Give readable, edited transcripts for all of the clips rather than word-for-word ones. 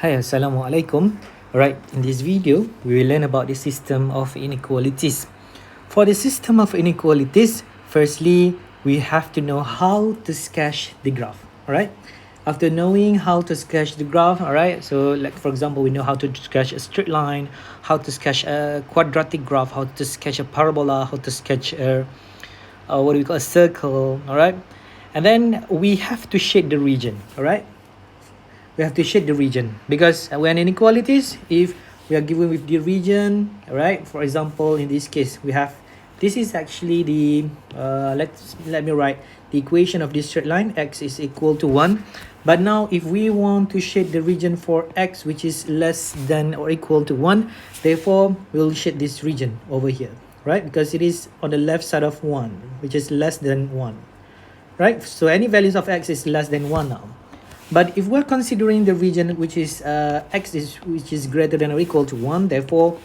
Hi, Assalamualaikum. Alright, in this video, we will learn about the system of inequalities. For the system of inequalities, firstly, we have to know how to sketch the graph. Alright, after knowing how to sketch the graph, alright, so like for example, we know how to sketch a straight line, how to sketch a quadratic graph, how to sketch a parabola, how to sketch what do we call a circle, alright, and then we have to shade the region, alright. We have to shade the region because when inequalities, if we are given with the region, right, for example, in this case we have, this is actually the let me write the equation of this straight line. X is equal to 1, but now if we want to shade the region for x which is less than or equal to 1, therefore we'll shade this region over here, right, because it is on the left side of 1 which is less than 1, right? So any values of x is less than 1 now. But if we're considering the region which is which is greater than or equal to 1, therefore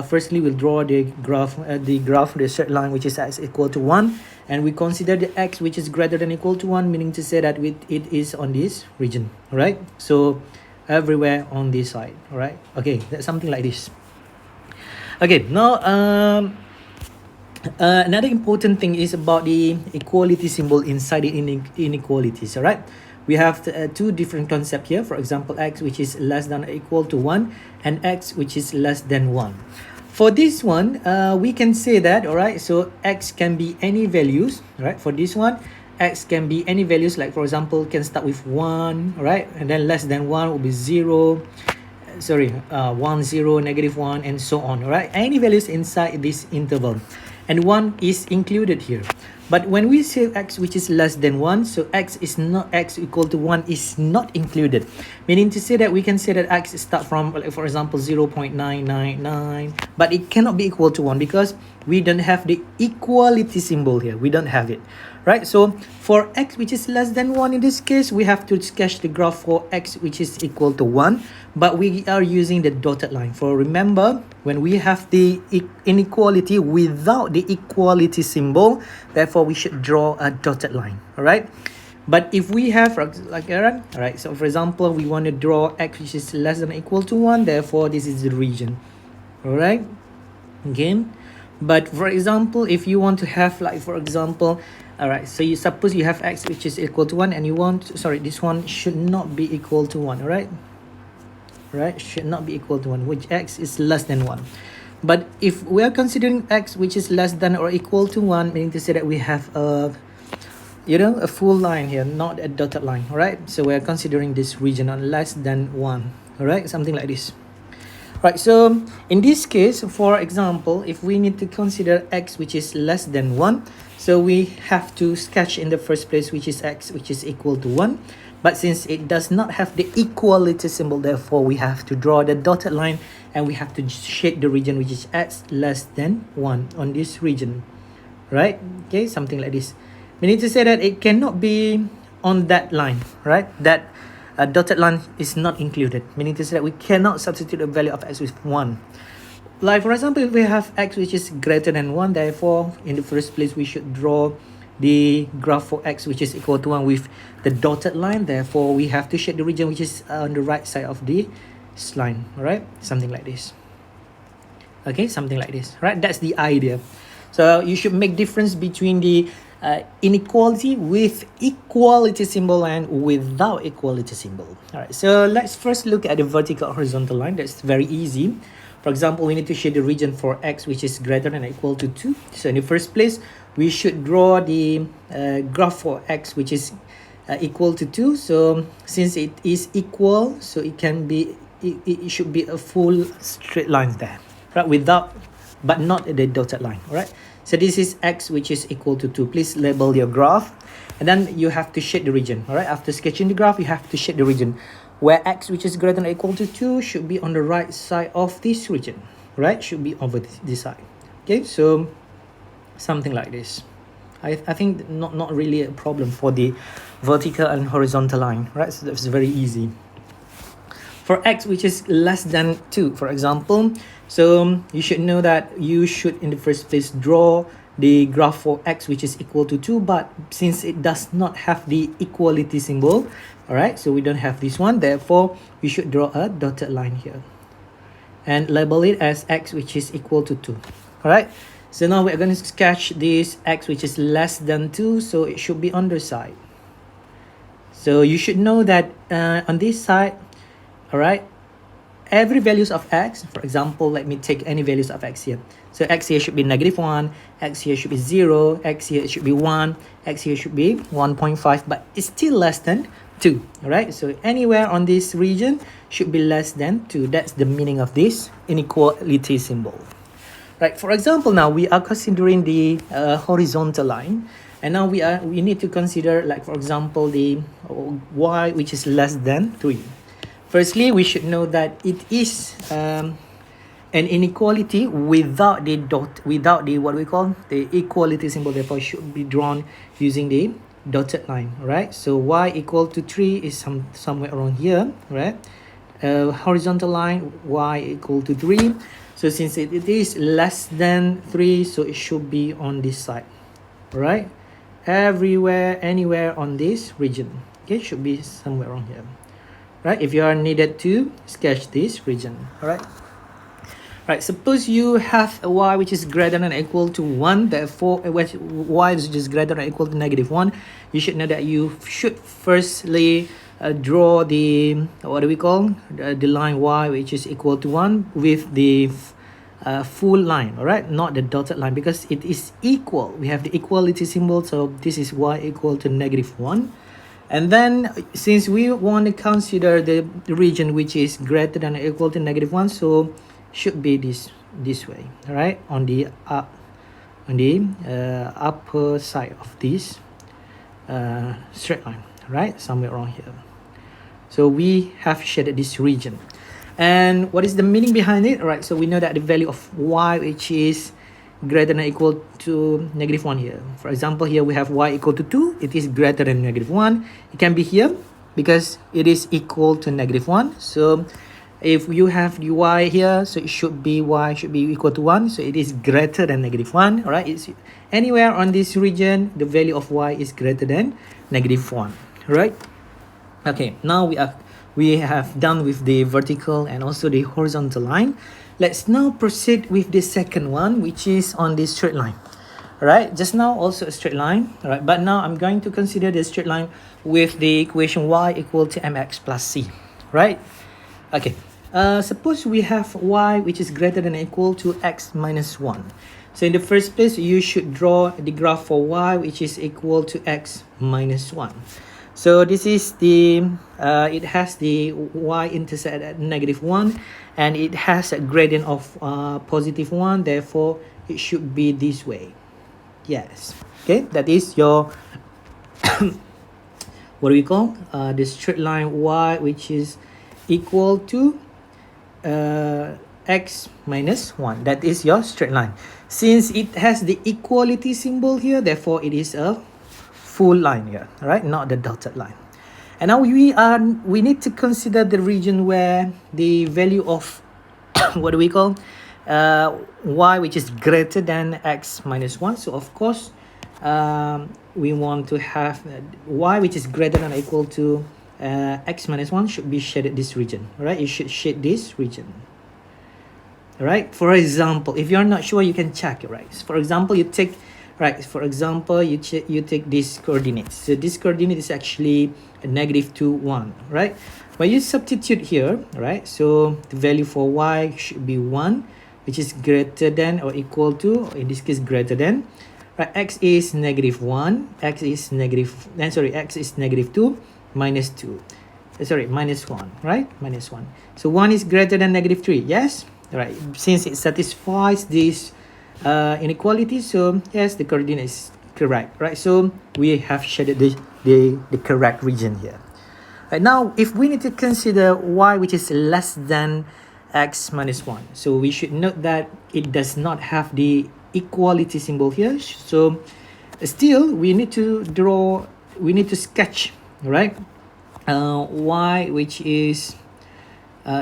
firstly we'll draw the graph, the straight line which is x equal to 1, and we consider the x which is greater than or equal to 1, meaning to say that it is on this region, right? So everywhere on this side, all right? Okay, that's something like this. Okay, now another important thing is about the equality symbol inside the inequalities, all right? We have two different concepts here. For example, x which is less than or equal to 1 and x which is less than 1. For this one, we can say that, all right, so x can be any values, right? For this one, x can be any values, like for example, can start with 1, right? And then less than 1 will be 0, 1, 0, negative 1, and so on, all right? Any values inside this interval. And 1 is included here. But when we say x which is less than 1, so x equal to 1 is not included. Meaning to say that we can say that x start from, like, for example, 0.999, but it cannot be equal to 1 because we don't have the equality symbol here. We don't have it, right? So for x which is less than 1, in this case, we have to sketch the graph for x which is equal to 1, but we are using the dotted line. For remember, when we have the inequality without the equality symbol, therefore we should draw a dotted line, all right? But if we have, like Aaron, all right, so for example, we want to draw x which is less than or equal to 1, therefore this is the region, all right? Again, but for example, if you want to have, like for example, all right, so you suppose you have x which is equal to 1 and you want, sorry, this one should not be equal to 1, all right? Right, should not be equal to 1, which x is less than 1. But if we are considering x which is less than or equal to 1, meaning to say that we have a full line here, not a dotted line, all right? So we are considering this region on less than 1, all right? Something like this. Right, so in this case, for example, if we need to consider x which is less than 1, so we have to sketch in the first place which is x which is equal to 1. But since it does not have the equality symbol, therefore we have to draw the dotted line and we have to shade the region which is x less than 1 on this region, right? Okay, something like this. We need to say that it cannot be on that line, right? That dotted line is not included, meaning to say that we cannot substitute a value of x with 1. Like for example, if we have x which is greater than 1, therefore in the first place we should draw the graph for x which is equal to 1 with the dotted line. Therefore we have to shade the region which is on the right side of the line, all right? Something like this. Okay, something like this, right? That's the idea. So you should make difference between the inequality with equality symbol and without equality symbol. All right, so let's first look at the vertical horizontal line. That's very easy. For example, we need to shade the region for x which is greater than or equal to 2. So in the first place, we should draw the graph for x which is equal to 2. So since it is equal, so it can be, it should be a full straight line there, right? Without, but not the dotted line, all right? So this is x which is equal to 2. Please label your graph, and then you have to shade the region, all right? After sketching the graph, you have to shade the region where x which is greater than or equal to 2 should be on the right side of this region, right? Should be over this side. Okay, so something like this. I think not really a problem for the vertical and horizontal line, right? So that's very easy. For x which is less than 2, for example, so you should know that you should in the first place draw the graph for x which is equal to 2, but since it does not have the equality symbol, all right, so we don't have this one, therefore we should draw a dotted line here and label it as x which is equal to 2. All right, so now we're going to sketch this x which is less than 2, so it should be on the side. So you should know that on this side, all right, every values of x, for example, let me take any values of x here. So x here should be -1, x here should be 0, x here should be 1, x here should be 1.5, but it's still less than 2, all right? So anywhere on this region should be less than 2. That's the meaning of this inequality symbol. Right, for example, now we are considering the horizontal line, and now we need to consider, like, for example, the y which is less than 3. Firstly, we should know that it is an inequality without the what we call the equality symbol, therefore should be drawn using the dotted line. All right, so y equal to 3 is somewhere around here, right? Horizontal line, y equal to 3. So since it is less than 3, so it should be on this side. All right, everywhere, anywhere on this region, okay, should be somewhere around here. Right, if you are needed to sketch this region. All right. Right, suppose you have a y which is greater than or equal to 1, therefore y is just greater than or equal to -1. You should know that you should firstly draw the, what do we call, the line y which is equal to 1 with the full line, all right, not the dotted line, because it is equal. We have the equality symbol, so this is y equal to -1. And then since we want to consider the region which is greater than or equal to -1, so should be this way, all right, on the upper side of this straight line, right, somewhere around here. So we have shaded this region. And what is the meaning behind it? All right, so we know that the value of y which is greater than or equal to -1 here. For example, here we have y equal to 2. It is greater than -1. It can be here because it is equal to -1. So if you have the y here, so it should be y should be equal to 1. So it is greater than -1. All right, it's anywhere on this region, the value of y is greater than -1. All right. Okay, now we have done with the vertical and also the horizontal line. Let's now proceed with the second one, which is on the straight line. All right, just now also a straight line. All right, but now I'm going to consider the straight line with the equation y equal to mx plus c. Right? Okay. Suppose we have y which is greater than or equal to x minus 1. So in the first place, you should draw the graph for y which is equal to x minus 1. So this is the, it has the y-intercept at -1, and it has a gradient of +1, therefore it should be this way. Yes, okay, that is your, what do we call, the straight line y which is equal to x minus 1. That is your straight line. Since it has the equality symbol here, therefore it is a full line here, all right, not the dotted line. And now we need to consider the region where the value of what do we call y which is greater than x minus 1. So of course we want to have y which is greater than or equal to x minus 1 should be shaded this region. All right, you should shade this region. All right, for example, if you're not sure, you can check it. Right, for example, you take, right, for example, you take these coordinates. So this coordinate is actually a -2, 1, right? When you substitute here, right, so the value for y should be 1, which is greater than or equal to, or in this case greater than, right, x is -1, x is -2 minus 2, minus 1, right, minus 1. So 1 is greater than -3, yes, right, since it satisfies this inequality, so yes, the coordinate is correct, right? So we have shaded the correct region here. Right, now if we need to consider y which is less than x minus 1, so we should note that it does not have the equality symbol here. So still we need to sketch, right, y which is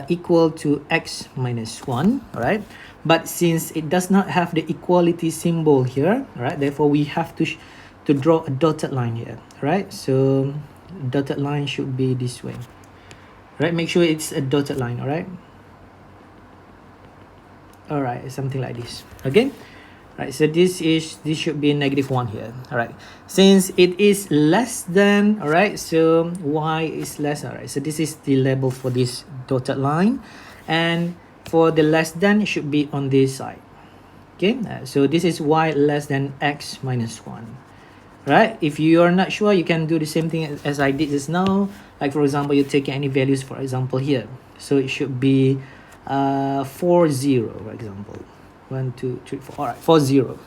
equal to x minus 1, all right? But since it does not have the equality symbol here, all right, therefore we have to draw a dotted line here, right? So dotted line should be this way, right? Make sure it's a dotted line, all right? All right, something like this. Okay, right, so this should be -1 here. All right, since it is less than, all right, so y is less, all right, so this is the label for this dotted line, and for the less than, it should be on this side. Okay, so this is y less than x minus 1. Right, if you are not sure, you can do the same thing as I did just now. Like for example, you take any values, for example here, so it should be 40, for example, 1 2 3 4, all right, 40.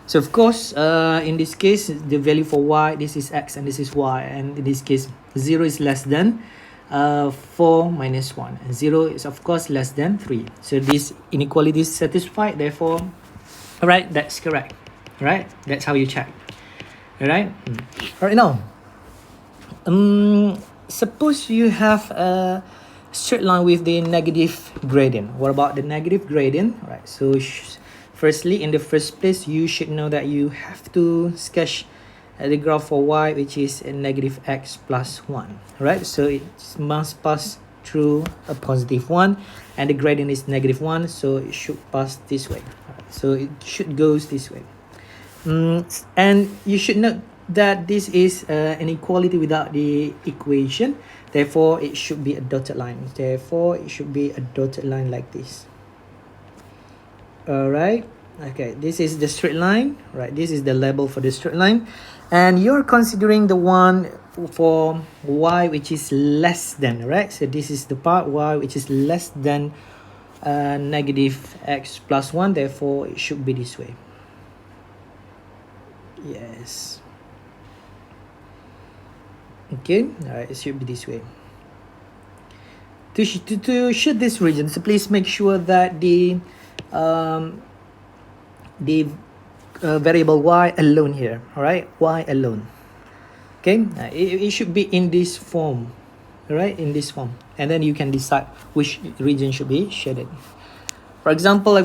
So of course, in this case, the value for y, this is x and this is y, and in this case 0 is less than 4 minus 1, and 0 is of course less than 3. So this inequality is satisfied, therefore, all right, that's correct. Right, that's how you check. All right, all right, now suppose you have a straight line with the negative gradient. What about the negative gradient? All right, so firstly, in the first place, you should know that you have to sketch the graph for y, which is a negative x plus 1. Right, so it must pass through a positive 1, and the gradient is -1, so it should pass this way. Right, so it should goes this way. And you should note that this is an equality without the equation, therefore it should be a dotted line. Therefore it should be a dotted line like this. All right, okay, this is the straight line, right? This is the label for the straight line, and you're considering the one for y which is less than, right? So this is the part y which is less than negative x plus 1, therefore it should be this way. Yes. Okay, all right, it should be this way. To show this region, so please make sure that the variable y alone here, all right, y alone. Okay, it should be in this form, all right, in this form, and then you can decide which region should be shaded. For example,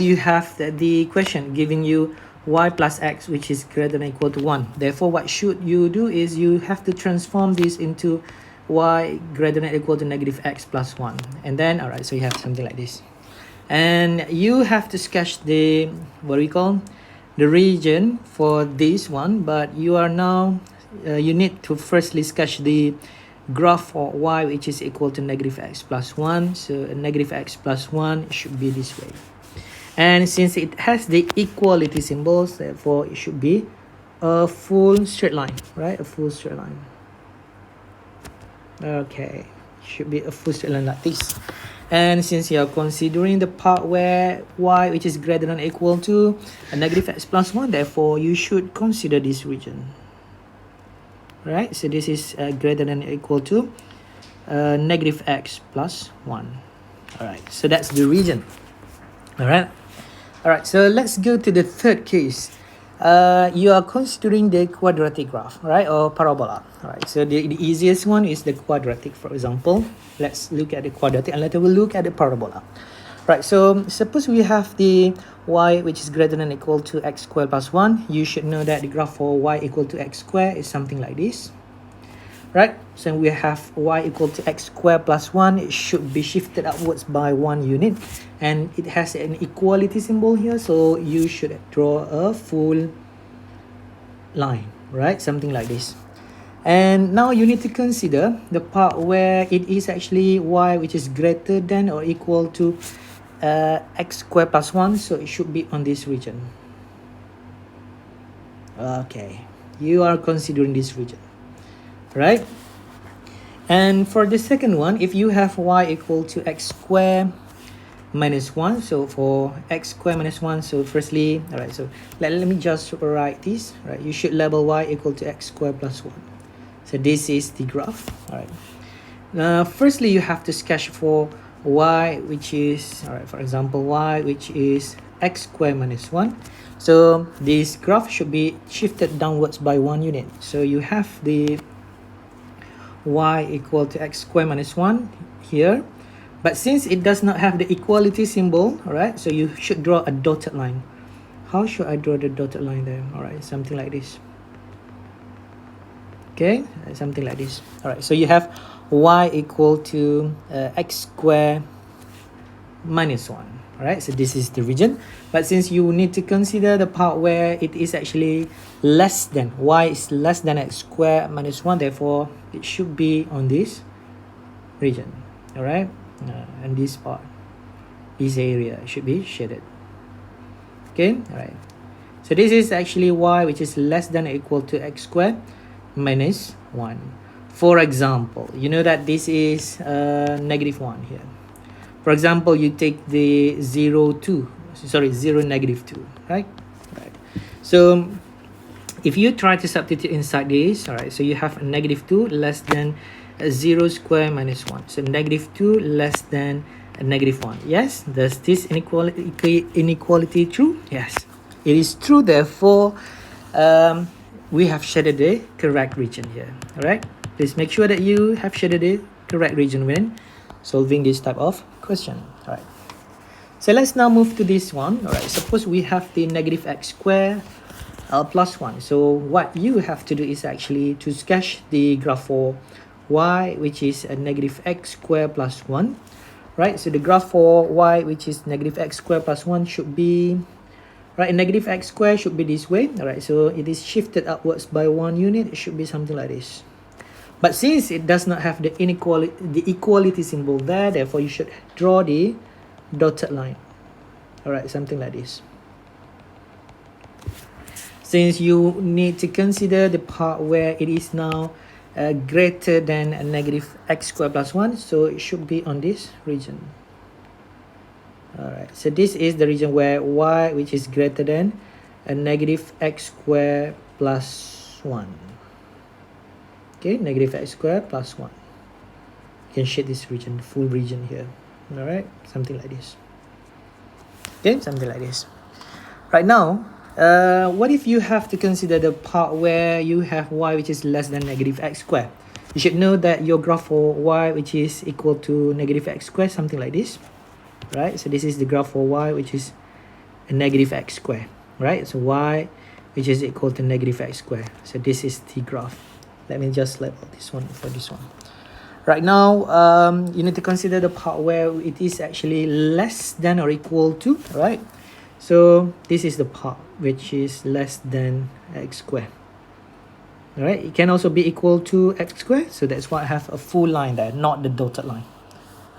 you have the question giving you y plus x, which is greater than or equal to 1. Therefore, what should you do is you have to transform this into y greater than or equal to negative x plus 1. And then, all right, so you have something like this. And you have to sketch the, what we call, the region for this one, but you are now, you need to firstly sketch the graph for y, which is equal to negative x plus 1. So negative x plus 1 should be this way. And since it has the equality symbols, therefore it should be a full straight line, right? A full straight line. Okay, should be a full straight line like this. And since you are considering the part where y, which is greater than or equal to a negative x plus 1, therefore you should consider this region. Right, so this is greater than or equal to negative x plus 1. All right, so that's the region. All right. All right, so let's go to the third case. You are considering the quadratic graph, right, or parabola. All right, so the easiest one is the quadratic, for example. Let's look at the quadratic and later we'll look at the parabola. Right, so suppose we have the y which is greater than or equal to x squared plus 1. You should know that the graph for y equal to x squared is something like this. Right, so we have y equal to x squared plus 1. It should be shifted upwards by 1 unit, and it has an equality symbol here, so you should draw a full line, right, something like this. And now you need to consider the part where it is actually y which is greater than or equal to x squared plus 1, so it should be on this region. Okay, you are considering this region, right? And for the second one, if you have y equal to x squared minus 1, so for x squared minus 1, so firstly, all right, so let me just write this, right? You should label y equal to x squared plus 1. So this is the graph. All right, firstly you have to sketch for y which is, all right, for example, y which is x squared minus 1. So this graph should be shifted downwards by 1 unit. So you have the y equal to x squared minus 1 here, But since it does not have the equality symbol, all right, so you should draw a dotted line. How should I draw the dotted line there? All right, something like this. Okay, something like this. All right, so you have y equal to x squared minus 1. All right, so this is the region. But since you need to consider the part where it is actually less than, y is less than x squared minus 1, therefore it should be on this region. All right, and this part, this area should be shaded. Okay, all right. So this is actually y which is less than or equal to x squared minus 1. For example, you know that this is negative 1 here. For example, you take the 0, 2, sorry, 0, negative 2, right? Right. So if you try to substitute inside this, all right, so you have a negative 2 less than a 0 square minus 1. So negative 2 less than a negative 1. Yes, does this inequality true? Yes, it is true. Therefore, we have shaded the correct region here. All right, please make sure that you have shaded the correct region when solving this type of question. All right, so let's now move to this one. All right, suppose we have the negative x squared plus 1. So what you have to do is actually to sketch the graph for y, which is a negative x squared plus 1. Right, so the graph for y, which is negative x squared plus 1, should be, right, negative x squared should be this way. All right, so it is shifted upwards by 1 unit. It should be something like this. But since it does not have the equality symbol there, therefore you should draw the dotted line. All right, something like this. Since you need to consider the part where it is now greater than a negative x squared plus 1, so it should be on this region. All right, so this is the region where y, which is greater than a negative x squared plus 1. Okay, negative x squared plus 1. You can shade this region, full region here. All right, something like this. Okay, something like this. Right now, what if you have to consider the part where you have y which is less than negative x squared? You should know that your graph for y which is equal to negative x squared, something like this. Right, so this is the graph for y which is a negative x squared. Right, so y which is equal to negative x squared. So this is the graph. Let me just label this one for this one. Right now, you need to consider the part where it is actually less than or equal to, right? So this is the part which is less than x squared. All right, it can also be equal to x squared. So that's why I have a full line there, not the dotted line.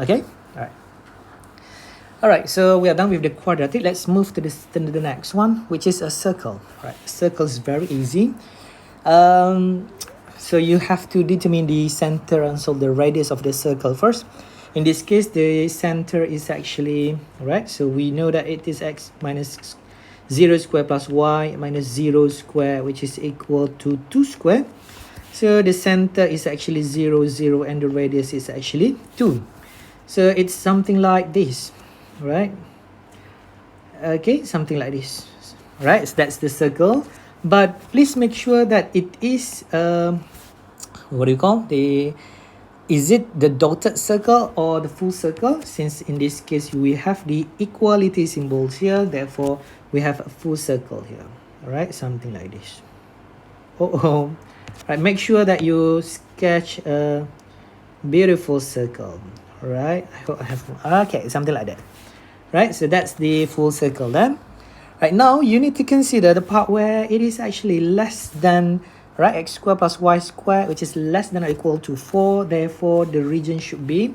Okay, all right. All right, so we are done with the quadratic. Let's move to the next one, which is a circle. Right, circle is very easy. So you have to determine the center and solve the radius of the circle first. In this case, the center is actually, right, so we know that it is x minus 0 square plus y minus 0 square, which is equal to 2 square. So the center is actually 0, 0, and the radius is actually 2. So it's something like this, right? Okay, something like this, right? So that's the circle. But please make sure that it is, what do you call is it the dotted circle or the full circle? Since in this case we have the equality symbols here, therefore we have a full circle here. All right, something like this. Right, make sure that you sketch a beautiful circle. All right, I hope I have, okay, something like that. Right, so that's the full circle then. Right, now you need to consider the part where it is actually less than, right, x squared plus y squared, which is less than or equal to 4. Therefore, the region should be,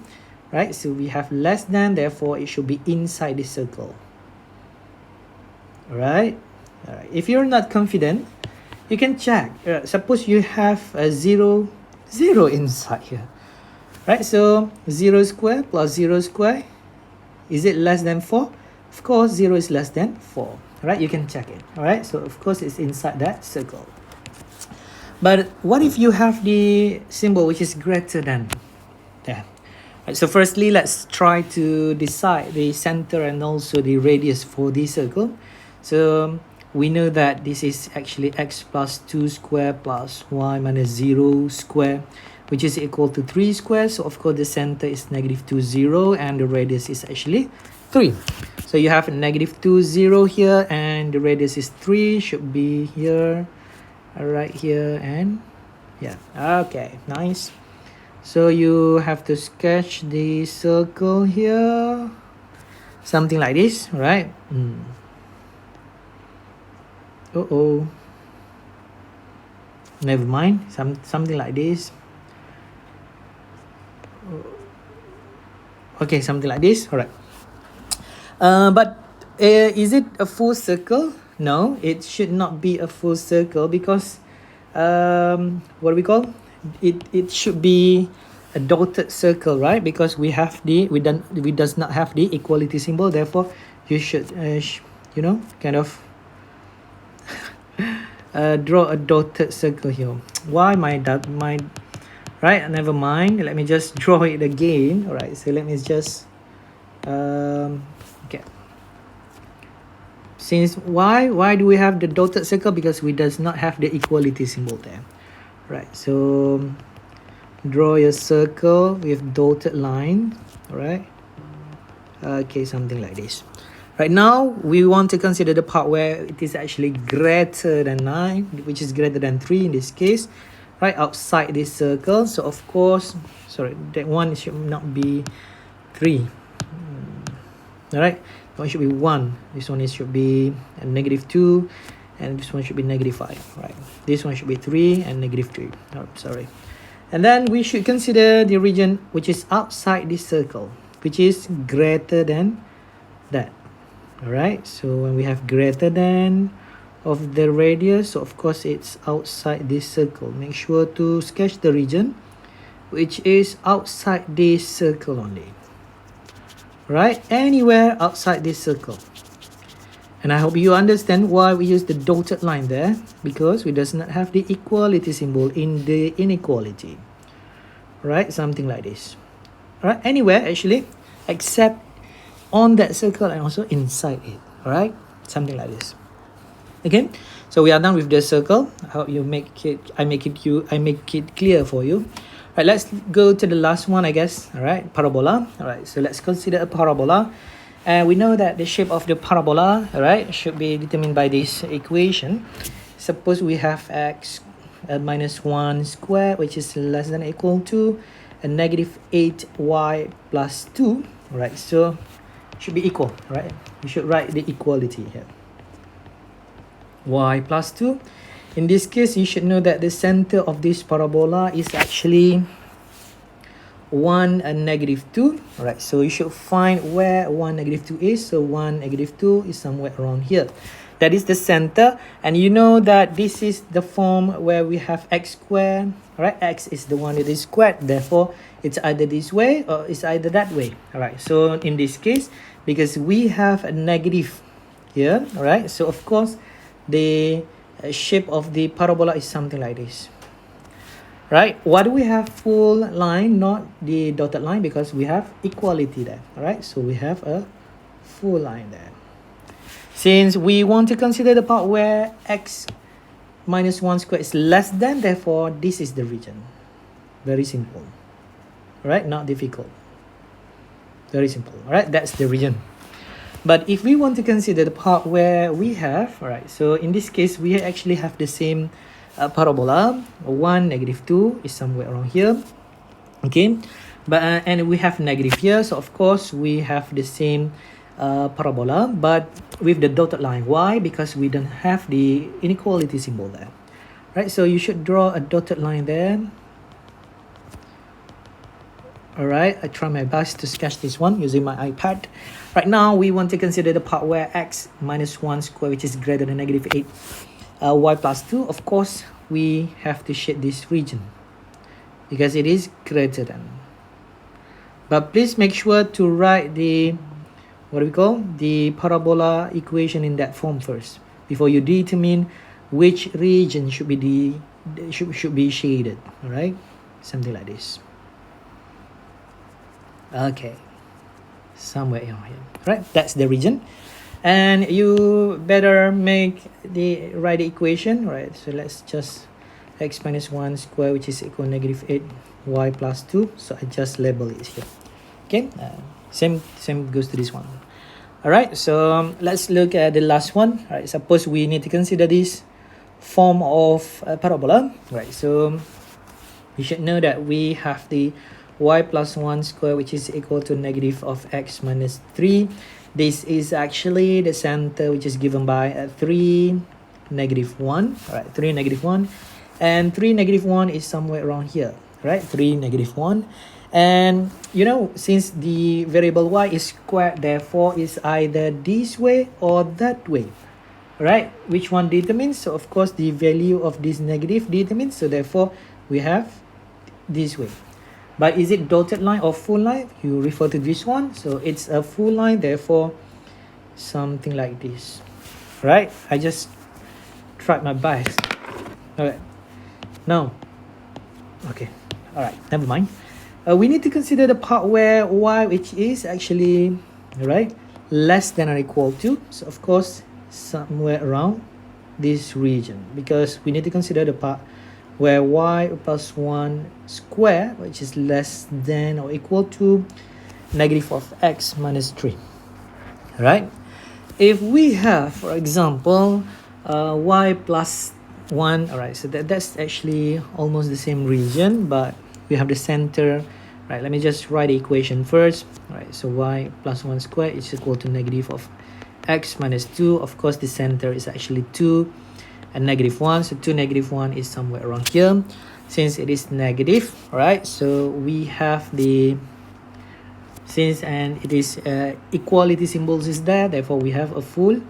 right, so we have less than, therefore it should be inside the circle. All right. If you're not confident, you can check. Suppose you have a 0, 0 inside here. Right, so 0 square plus 0 square, is it less than 4? Of course, 0 is less than 4. Right, you can check it. All right, so of course it's inside that circle. But what if you have the symbol which is greater than there? Right, so firstly, let's try to decide the center and also the radius for this circle. So we know that this is actually x plus 2 square plus y minus 0 square, which is equal to 3 squared. So of course the center is negative 2, 0, and the radius is actually 3. So you have negative 2, 0 here, and the radius is 3, should be here, right here, and yeah, okay, nice. So you have to sketch the circle here, something like this, right? Never mind, something like this. Okay, something like this. All right. But is it a full circle? No, it should not be a full circle, because what do we call it should be a dotted circle, right? Because we does not have the equality symbol. Therefore you should kind of draw a dotted circle here. Why right, never mind, let me just draw it again. All right, so let me just okay, since why do we have the dotted circle? Because we does not have the equality symbol there, right? So draw your circle with dotted line. All right, okay, something like this. Right now we want to consider the part where it is actually greater than 9, which is greater than 3 in this case, right, outside this circle. So of course, sorry, that one should not be 3. All right, one should be 1, this one should be a negative 2, and this one should be negative 5, right? This one should be 3 and negative 3. Oh, sorry. And then we should consider the region which is outside this circle, which is greater than that. All right, so when we have greater than of the radius, so of course it's outside this circle. Make sure to sketch the region which is outside this circle only, right? Anywhere outside this circle. And I hope you understand why we use the dotted line there, because we does not have the equality symbol in the inequality, right? Something like this. All right, anywhere actually, except on that circle and also inside it. All right, something like this. Okay, so we are done with the circle. I hope you I make it clear for you. All right, let's go to the last one, I guess. All right, parabola. All right, so let's consider a parabola. And we know that the shape of the parabola, all right, should be determined by this equation. Suppose we have x minus 1 squared, which is less than or equal to a negative 8y plus 2. All right, so should be equal, right? We should write the equality here. Y plus 2. In this case, you should know that the center of this parabola is actually 1 and negative 2. All right, so you should find where 1 negative 2 is. So 1 negative 2 is somewhere around here. That is the center. And you know that this is the form where we have x squared. All right, x is the one that is squared. Therefore, it's either this way or it's either that way. All right, so in this case, because we have a negative here, all right, so of course the shape of the parabola is something like this, right? Why do we have full line, not the dotted line? Because we have equality there. All right, so we have a full line there. Since we want to consider the part where x minus 1 squared is less than, therefore this is the region. Very simple, right? Not difficult. Very simple. All right, that's the region. But if we want to consider the part where we have, all right, so in this case we actually have the same parabola. 1 negative 2 is somewhere around here, okay, but and we have negative here, so of course we have the same parabola but with the dotted line. Why? Because we don't have the inequality symbol there, right? So you should draw a dotted line there. All right, I try my best to sketch this one using my iPad. Right now, we want to consider the part where x minus 1 squared, which is greater than negative 8, y plus 2. Of course, we have to shade this region because it is greater than. But please make sure to write the, what do we call, the parabola equation in that form first before you determine which region should be should be shaded. All right, something like this. Okay, somewhere in here, right? That's the region, and you better write the equation, right? So let's just x minus 1 square, which is equal to negative 8 y plus 2. So I just label it here. Okay, same goes to this one. All right, so let's look at the last one. All right, suppose we need to consider this form of parabola. Right, so we should know that we have the y plus 1 square, which is equal to negative of x minus 3. This is actually the center, which is given by 3, negative 1. All right, 3, negative 1. And 3, negative 1 is somewhere around here. Right, 3, negative 1. And you know, since the variable y is squared, therefore is either this way or that way. Right, which one determines? So of course the value of this negative determines, so therefore we have this way. But is it dotted line or full line? You refer to this one. So it's a full line, therefore something like this. Right, I just tried my best. Okay, now, okay, all right, never mind. We need to consider the part where y, which is actually, right, less than or equal to. So of course somewhere around this region, because we need to consider the part where y plus 1 square, which is less than or equal to negative of x minus 3. Right, if we have, for example, y plus 1, all right, so that's actually almost the same region, but we have the center. Right, let me just write the equation first. All right, so y plus 1 square is equal to negative of x minus 2. Of course the center is actually 2 and negative 1, so 2 negative 1 is somewhere around here. Since it is negative, right, so we have the, since and it is equality symbols is there, therefore we have a full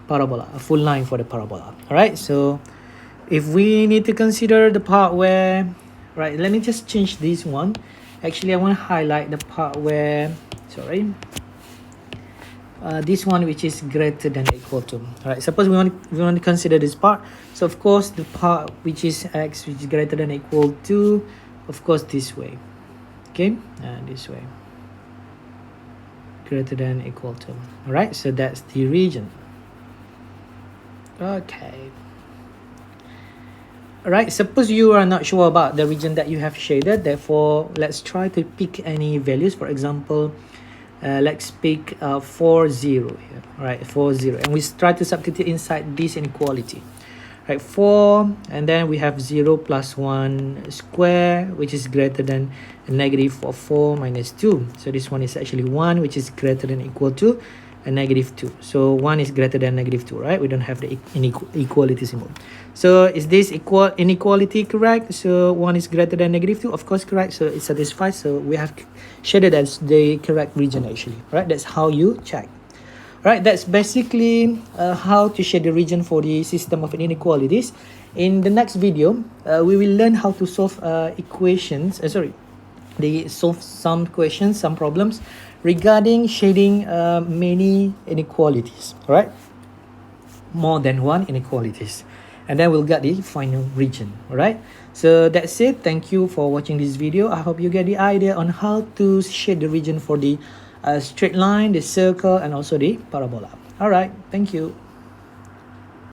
parabola, a full line for the parabola. All right, so if we need to consider the part where, right, let me just change this one. Actually I want to highlight the part where, sorry, this one which is greater than or equal to. All right, suppose we want to consider this part. So of course the part which is x, which is greater than or equal to, of course this way. Okay, and this way, greater than or equal to. All right, so that's the region. Okay. All right, suppose you are not sure about the region that you have shaded, therefore let's try to pick any values. For example, let's pick 4, 0 here. All right, 4, 0, and we try to substitute inside this inequality. Right, 4, and then we have 0 plus 1 square, which is greater than a negative of 4 minus 2. So this one is actually 1, which is greater than or equal to a negative 2. So 1 is greater than negative 2, right? We don't have the inequality symbol. So is this inequality correct? So 1 is greater than negative 2, of course correct, so it satisfies. So we have shaded as the correct region actually, right? That's how you check. Right, that's basically how to shade the region for the system of inequalities. In the next video, we will learn how to solve equations, solve some questions, some problems regarding shading many inequalities, right? More than one inequalities. And then we'll get the final region, all right? So that's it. Thank you for watching this video. I hope you get the idea on how to shade the region for the straight line, the circle, and also the parabola. All right, thank you.